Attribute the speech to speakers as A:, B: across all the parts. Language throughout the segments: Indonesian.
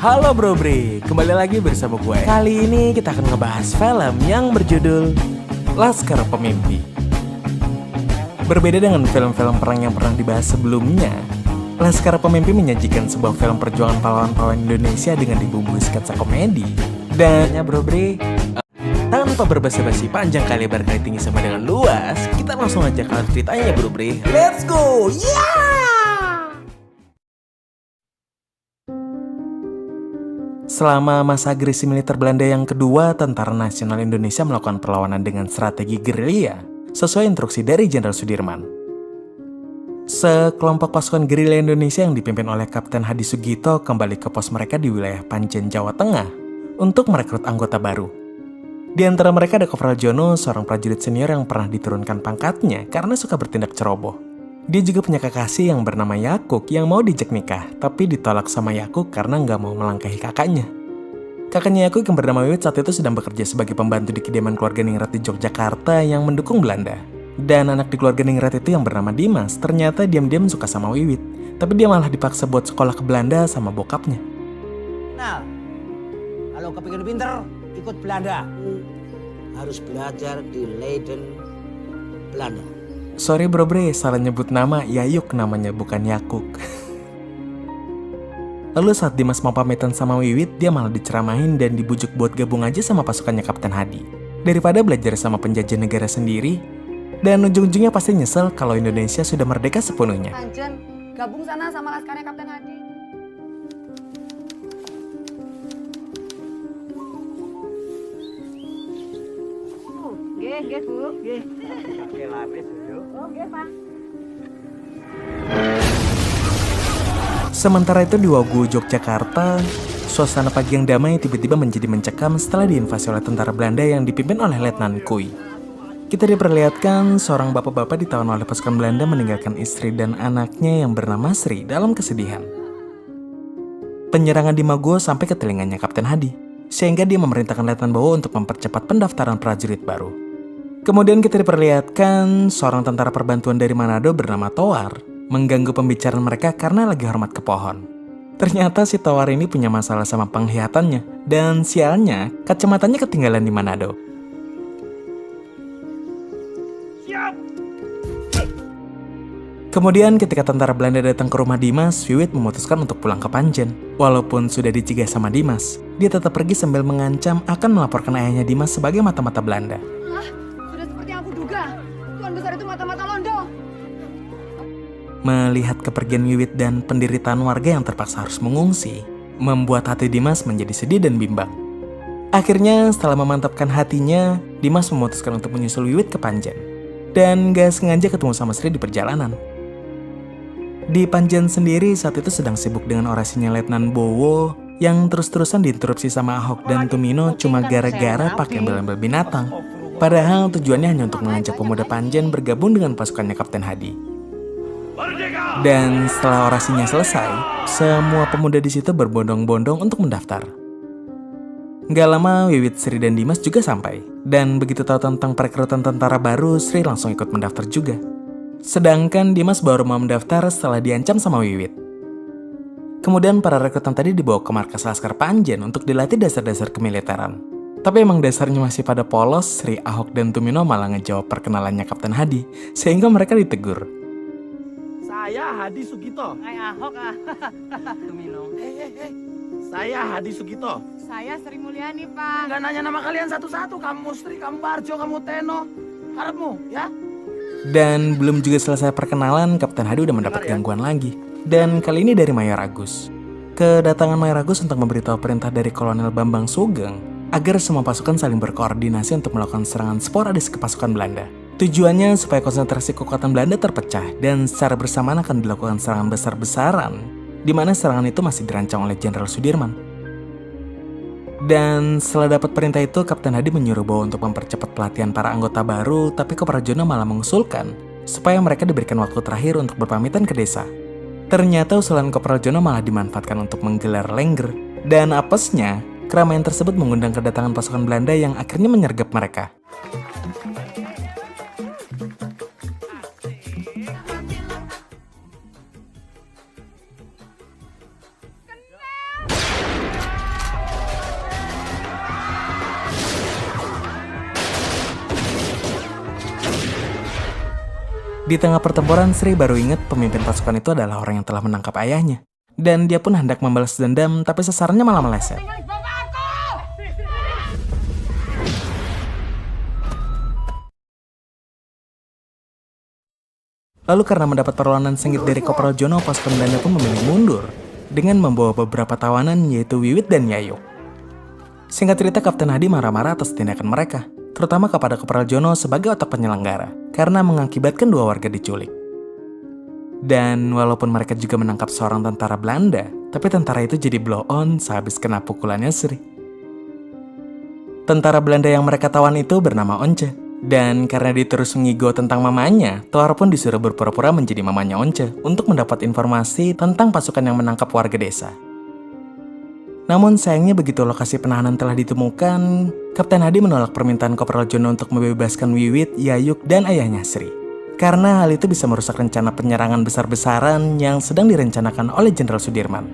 A: Halo Bro Bre, kembali lagi bersama gue. Kali ini kita akan ngebahas film yang berjudul Laskar Pemimpi. Berbeda dengan film-film perang yang pernah dibahas sebelumnya, Laskar Pemimpi menyajikan sebuah film perjuangan pahlawan-pahlawan Indonesia dengan dibumbui sketsa komedi. Dan ya Bro Bre, tanpa berbasa-basi panjang kali lebar kali tinggi sama dengan luas, kita langsung aja ke ceritanya Bro Bre. Let's go! Yeah! Selama masa agresi militer Belanda yang kedua, Tentara Nasional Indonesia melakukan perlawanan dengan strategi gerilya sesuai instruksi dari Jenderal Sudirman. Sekelompok pasukan gerilya Indonesia yang dipimpin oleh Kapten Hadi Sugito kembali ke pos mereka di wilayah Panjen, Jawa Tengah untuk merekrut anggota baru. Di antara mereka ada Kopral Jono, seorang prajurit senior yang pernah diturunkan pangkatnya karena suka bertindak ceroboh. Dia juga punya kekasih yang bernama Yakuk yang mau diajak nikah, tapi ditolak sama Yakuk karena nggak mau melangkahi kakaknya. Kakaknya Yakuk yang bernama Wiwit saat itu sedang bekerja sebagai pembantu di kediaman keluarga Ningrat di Yogyakarta yang mendukung Belanda. Dan anak di keluarga Ningrat itu yang bernama Dimas ternyata diam-diam suka sama Wiwit, tapi dia malah dipaksa buat sekolah ke Belanda sama bokapnya.
B: Nah, kalau kepingin pinter, ikut Belanda. Harus belajar di Leiden, Belanda.
A: Sorry Bro Bre, salah nyebut nama, Yayuk namanya bukan Yakuk. Lalu saat Dimas mau pamitan sama Wiwit, dia malah diceramahin dan dibujuk buat gabung aja sama pasukannya Kapten Hadi. Daripada belajar sama penjajah negara sendiri, dan ujung-ujungnya pasti nyesel kalau Indonesia sudah merdeka sepenuhnya.
C: Panjen, gabung sana sama laskarnya Kapten Hadi. Nggih, Bu. Nggih.
B: Oke, lapis dulu.
C: Oh, nggih, Pak.
A: Sementara itu di Wagu, Yogyakarta, suasana pagi yang damai tiba-tiba menjadi mencekam setelah diinvasi oleh tentara Belanda yang dipimpin oleh Letnan Kui. Kita diperlihatkan seorang bapak-bapak ditawan oleh pasukan Belanda meninggalkan istri dan anaknya yang bernama Sri dalam kesedihan. Penyerangan di Maguwo sampai ke telinganya Kapten Hadi, sehingga dia memerintahkan Letnan Bowo untuk mempercepat pendaftaran prajurit baru. Kemudian kita diperlihatkan seorang tentara perbantuan dari Manado bernama Towar mengganggu pembicaraan mereka karena lagi hormat ke pohon. Ternyata si Towar ini punya masalah sama penglihatannya dan sialnya kacamatanya ketinggalan di Manado. Kemudian ketika tentara Belanda datang ke rumah Dimas, Wiwit memutuskan untuk pulang ke Panjen. Walaupun sudah dicegah sama Dimas, dia tetap pergi sambil mengancam akan melaporkan ayahnya Dimas sebagai mata-mata Belanda.
C: Sudah seperti yang aku duga. Tuan besar itu mata-mata londo.
A: Melihat kepergian Wiwit dan penderitaan warga yang terpaksa harus mengungsi, membuat hati Dimas menjadi sedih dan bimbang. Akhirnya setelah memantapkan hatinya, Dimas memutuskan untuk menyusul Wiwit ke Panjen. Dan gak sengaja ketemu sama Sri di perjalanan. Di Panjen sendiri saat itu sedang sibuk dengan orasinya Letnan Bowo yang terus-terusan diinterupsi sama Ahok dan Tumino cuma gara-gara pakai embel-embel binatang. Padahal tujuannya hanya untuk mengajak pemuda Panjen bergabung dengan pasukannya Kapten Hadi. Dan setelah orasinya selesai, semua pemuda di situ berbondong-bondong untuk mendaftar. Gak lama Wiwit, Sri, dan Dimas juga sampai. Dan begitu tahu tentang perekrutan tentara baru, Sri langsung ikut mendaftar juga. Sedangkan Dimas baru mau mendaftar setelah diancam sama Wiwit. Kemudian para rekrutan tadi dibawa ke markas Laskar Panjen untuk dilatih dasar-dasar kemiliteran. Tapi emang dasarnya masih pada polos, Sri, Ahok, dan Tumino malah ngejawab perkenalannya Kapten Hadi, sehingga mereka ditegur.
D: Saya Hadi Sugito.
C: Ahok Tumino.
D: Saya Hadi Sugito.
C: Saya Sri Mulyani, Pak.
D: Nggak nanya nama kalian satu-satu. Kamu Sri, kamu Parjo, kamu Teno. Harapmu, ya?
A: Dan belum juga selesai perkenalan, Kapten Hadi udah mendapat gangguan lagi. Dan kali ini dari Mayor Agus. Kedatangan Mayor Agus untuk memberitahu perintah dari Kolonel Bambang Sugeng agar semua pasukan saling berkoordinasi untuk melakukan serangan sporadis ke pasukan Belanda. Tujuannya supaya konsentrasi kekuatan Belanda terpecah dan secara bersamaan akan dilakukan serangan besar-besaran, di mana serangan itu masih dirancang oleh Jenderal Sudirman. Dan setelah dapat perintah itu, Kapten Hadi menyuruh Bowo untuk mempercepat pelatihan para anggota baru, tapi Kopral Jono malah mengusulkan supaya mereka diberikan waktu terakhir untuk berpamitan ke desa. Ternyata usulan Kopral Jono malah dimanfaatkan untuk menggelar lengger, dan apesnya, keramaian tersebut mengundang kedatangan pasukan Belanda yang akhirnya menyergap mereka. Di tengah pertempuran, Sri baru ingat pemimpin pasukan itu adalah orang yang telah menangkap ayahnya. Dan dia pun hendak membalas dendam, tapi sasarannya malah meleset. Lalu karena mendapat perlawanan sengit dari Kopral Jono, pasukan Belanda pun memilih mundur dengan membawa beberapa tawanan yaitu Wiwit dan Yayuk. Singkat cerita, Kapten Hadi marah-marah atas tindakan mereka, terutama kepada Kopral Jono sebagai otak penyelenggara, karena mengakibatkan 2 warga diculik. Dan walaupun mereka juga menangkap seorang tentara Belanda, tapi tentara itu jadi blow on sehabis kena pukulannya Sri. Tentara Belanda yang mereka tawan itu bernama Once. Dan karena dia terus ngigo tentang mamanya, Thor pun disuruh berpura-pura menjadi mamanya Once untuk mendapat informasi tentang pasukan yang menangkap warga desa. Namun sayangnya begitu lokasi penahanan telah ditemukan, Kapten Hadi menolak permintaan Kopral Jono untuk membebaskan Wiwit, Yayuk, dan ayahnya Sri. Karena hal itu bisa merusak rencana penyerangan besar-besaran yang sedang direncanakan oleh Jenderal Sudirman.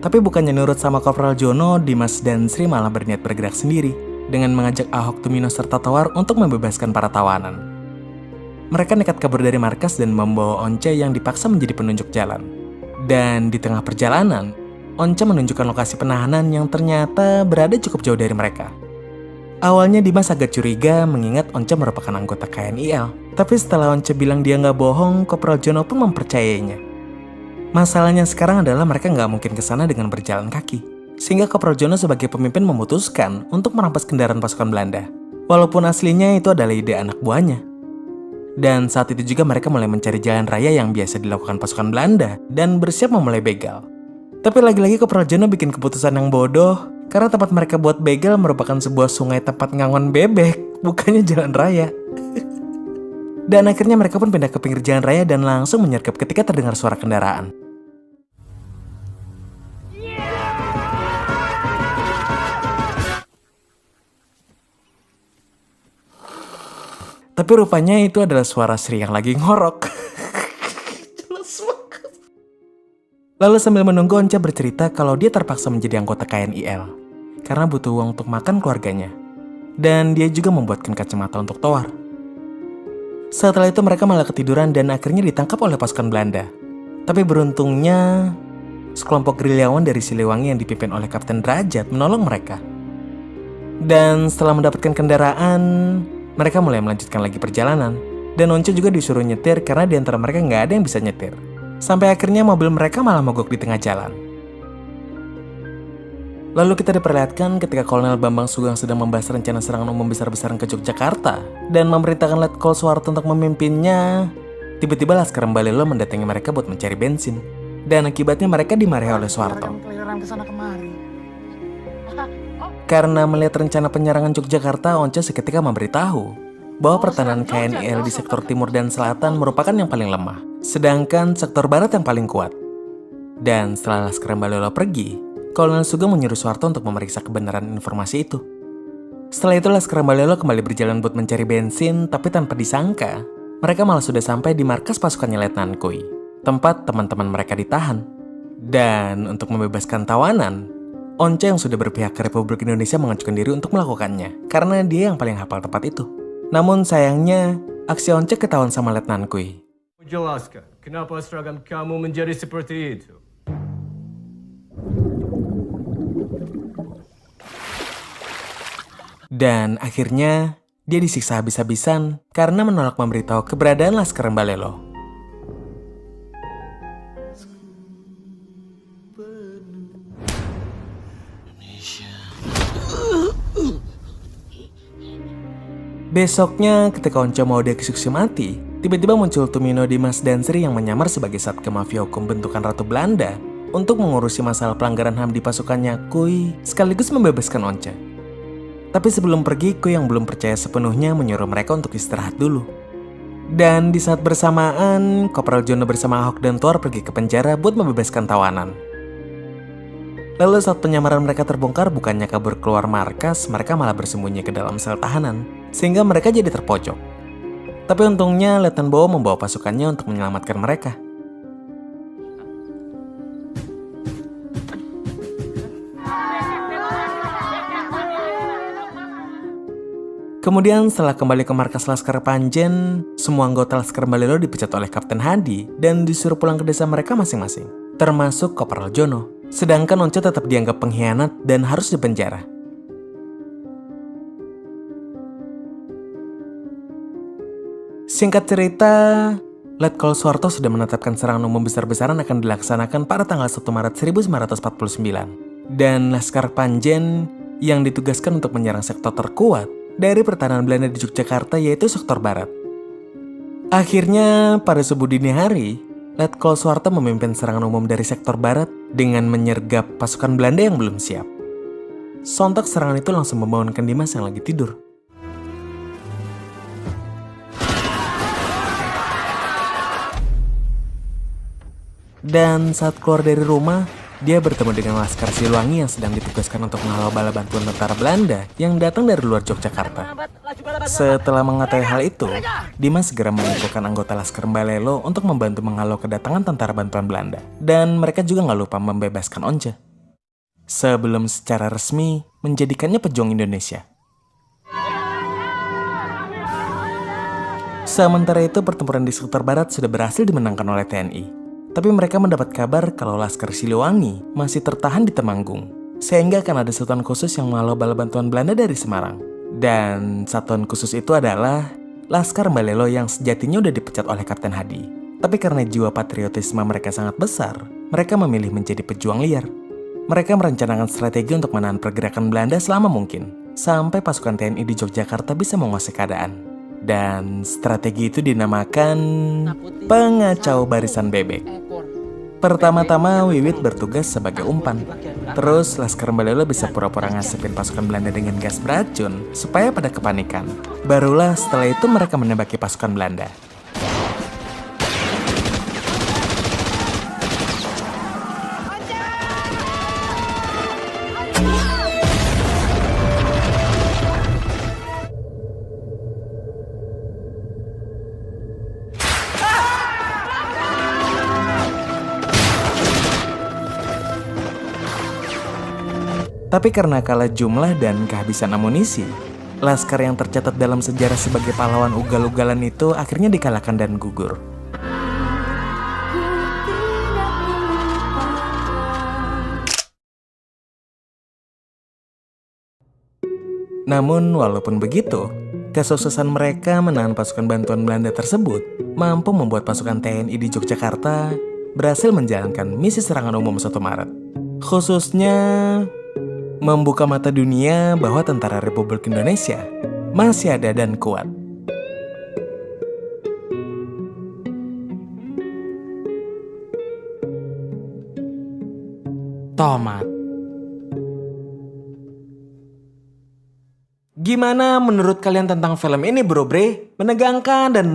A: Tapi bukannya nurut sama Kopral Jono, Dimas dan Sri malah berniat bergerak sendiri dengan mengajak Ahok, Tumino, serta Tawar untuk membebaskan para tawanan. Mereka nekat kabur dari markas dan membawa Once yang dipaksa menjadi penunjuk jalan. Dan di tengah perjalanan, Once menunjukkan lokasi penahanan yang ternyata berada cukup jauh dari mereka. Awalnya Dimas agak curiga mengingat Once merupakan anggota KNIL. Tapi setelah Once bilang dia nggak bohong, Kopral Jono pun mempercayainya. Masalahnya sekarang adalah mereka nggak mungkin ke sana dengan berjalan kaki. Sehingga Kopral Jono sebagai pemimpin memutuskan untuk merampas kendaraan pasukan Belanda. Walaupun aslinya itu adalah ide anak buahnya. Dan saat itu juga mereka mulai mencari jalan raya yang biasa dilakukan pasukan Belanda dan bersiap memulai begal. Tapi lagi-lagi Kopral Jono bikin keputusan yang bodoh karena tempat mereka buat begal merupakan sebuah sungai tempat ngangon bebek, bukannya jalan raya. Dan akhirnya mereka pun pindah ke pinggir jalan raya dan langsung menyergap ketika terdengar suara kendaraan. Tapi rupanya itu adalah suara Sri yang lagi ngorok. Jelas banget. Lalu sambil menunggu, Once bercerita kalau dia terpaksa menjadi anggota KNIL karena butuh uang untuk makan keluarganya. Dan dia juga membuatkan kacamata untuk Thor. Setelah itu mereka malah ketiduran dan akhirnya ditangkap oleh pasukan Belanda. Tapi beruntungnya, sekelompok gerilyawan dari Siliwangi yang dipimpin oleh Kapten Derajat menolong mereka. Dan setelah mendapatkan kendaraan, mereka mulai melanjutkan lagi perjalanan. Dan Once juga disuruh nyetir karena di antara mereka nggak ada yang bisa nyetir. Sampai akhirnya mobil mereka malah mogok di tengah jalan. Lalu kita diperlihatkan ketika Kolonel Bambang Sugeng sedang membahas rencana serangan umum besar-besaran ke Yogyakarta dan memerintahkan Letkol Soeharto untuk memimpinnya. Tiba-tiba Laskar Mbalelo mendatangi mereka buat mencari bensin. Dan akibatnya mereka dimarahi oleh Soeharto. Karena melihat rencana penyerangan Yogyakarta, Once seketika memberitahu bahwa pertahanan KNIL di sektor timur dan selatan merupakan yang paling lemah, sedangkan sektor barat yang paling kuat. Dan setelah Laskar Mbalelo pergi, Kolonel Sugeng menyuruh Soeharto untuk memeriksa kebenaran informasi itu. Setelah itu Laskar Mbalelo kembali berjalan buat mencari bensin, tapi tanpa disangka, mereka malah sudah sampai di markas pasukannya Letnan Kui, tempat teman-teman mereka ditahan. Dan untuk membebaskan tawanan, Once yang sudah berpihak ke Republik Indonesia mengajukan diri untuk melakukannya, karena dia yang paling hafal tempat itu. Namun sayangnya, aksi Once ketahuan sama Letnan Kui.
E: Jelaskan, kenapa seragam kamu menjadi seperti itu?
A: Dan akhirnya, dia disiksa habis-habisan karena menolak memberitahu keberadaan Laskar Mbalelo. Besoknya, ketika Once mau dieksekusi mati, tiba-tiba muncul Tumino, Dimas, dan Sri yang menyamar sebagai satke mafia hukum bentukan Ratu Belanda untuk mengurusi masalah pelanggaran HAM di pasukannya Kui, sekaligus membebaskan Once. Tapi sebelum pergi, Kui yang belum percaya sepenuhnya menyuruh mereka untuk istirahat dulu. Dan di saat bersamaan, Kopral Jono bersama Ahok dan Thor pergi ke penjara buat membebaskan tawanan. Lalu saat penyamaran mereka terbongkar, bukannya kabur keluar markas, mereka malah bersembunyi ke dalam sel tahanan, sehingga mereka jadi terpojok. Tapi untungnya Letnan Bowo membawa pasukannya untuk menyelamatkan mereka. Kemudian setelah kembali ke markas Laskar Panjen, semua anggota Laskar Balelo dipecat oleh Kapten Hadi dan disuruh pulang ke desa mereka masing-masing, termasuk Kopral Jono. Sedangkan Once tetap dianggap pengkhianat dan harus dipenjara. Singkat cerita, Letkol Suharto sudah menetapkan serangan umum besar-besaran akan dilaksanakan pada tanggal 1 Maret 1949. Dan Laskar Panjen yang ditugaskan untuk menyerang sektor terkuat dari pertahanan Belanda di Yogyakarta yaitu sektor barat. Akhirnya pada subuh dini hari, Letkol Suharto memimpin serangan umum dari sektor barat dengan menyergap pasukan Belanda yang belum siap. Sontak serangan itu langsung membangunkan Dimas yang lagi tidur. Dan saat keluar dari rumah, dia bertemu dengan Laskar Siliwangi yang sedang ditugaskan untuk menghalau bala bantuan tentara Belanda yang datang dari luar Yogyakarta. Setelah mengetahui hal itu, Dimas segera mengumpulkan anggota Laskar Balelo untuk membantu menghalau kedatangan tentara bantuan Belanda. Dan mereka juga nggak lupa membebaskan Once, sebelum secara resmi menjadikannya pejuang Indonesia. Sementara itu, pertempuran di sektor barat sudah berhasil dimenangkan oleh TNI. Tapi mereka mendapat kabar kalau Laskar Siliwangi masih tertahan di Temanggung, sehingga akan ada satuan khusus yang menghalau bala bantuan Belanda dari Semarang. Dan satuan khusus itu adalah Laskar Balelo yang sejatinya udah dipecat oleh Kapten Hadi. Tapi karena jiwa patriotisme mereka sangat besar, mereka memilih menjadi pejuang liar. Mereka merencanakan strategi untuk menahan pergerakan Belanda selama mungkin, sampai pasukan TNI di Yogyakarta bisa menguasai keadaan. Dan strategi itu dinamakan pengacau barisan bebek. Pertama-tama Wiwit bertugas sebagai umpan. Terus Laskar Balelo bisa pura-pura ngasipin pasukan Belanda dengan gas beracun supaya pada kepanikan. Barulah setelah itu mereka menembaki pasukan Belanda. Tapi karena kalah jumlah dan kehabisan amunisi, Laskar yang tercatat dalam sejarah sebagai pahlawan ugal-ugalan itu akhirnya dikalahkan dan gugur. Namun walaupun begitu, kesuksesan mereka menahan pasukan bantuan Belanda tersebut mampu membuat pasukan TNI di Yogyakarta berhasil menjalankan misi serangan umum 1 Maret. Khususnya membuka mata dunia bahwa tentara Republik Indonesia masih ada dan kuat.
F: Tomat.
A: Gimana menurut kalian tentang film ini, Bro Bre? Menegangkan dan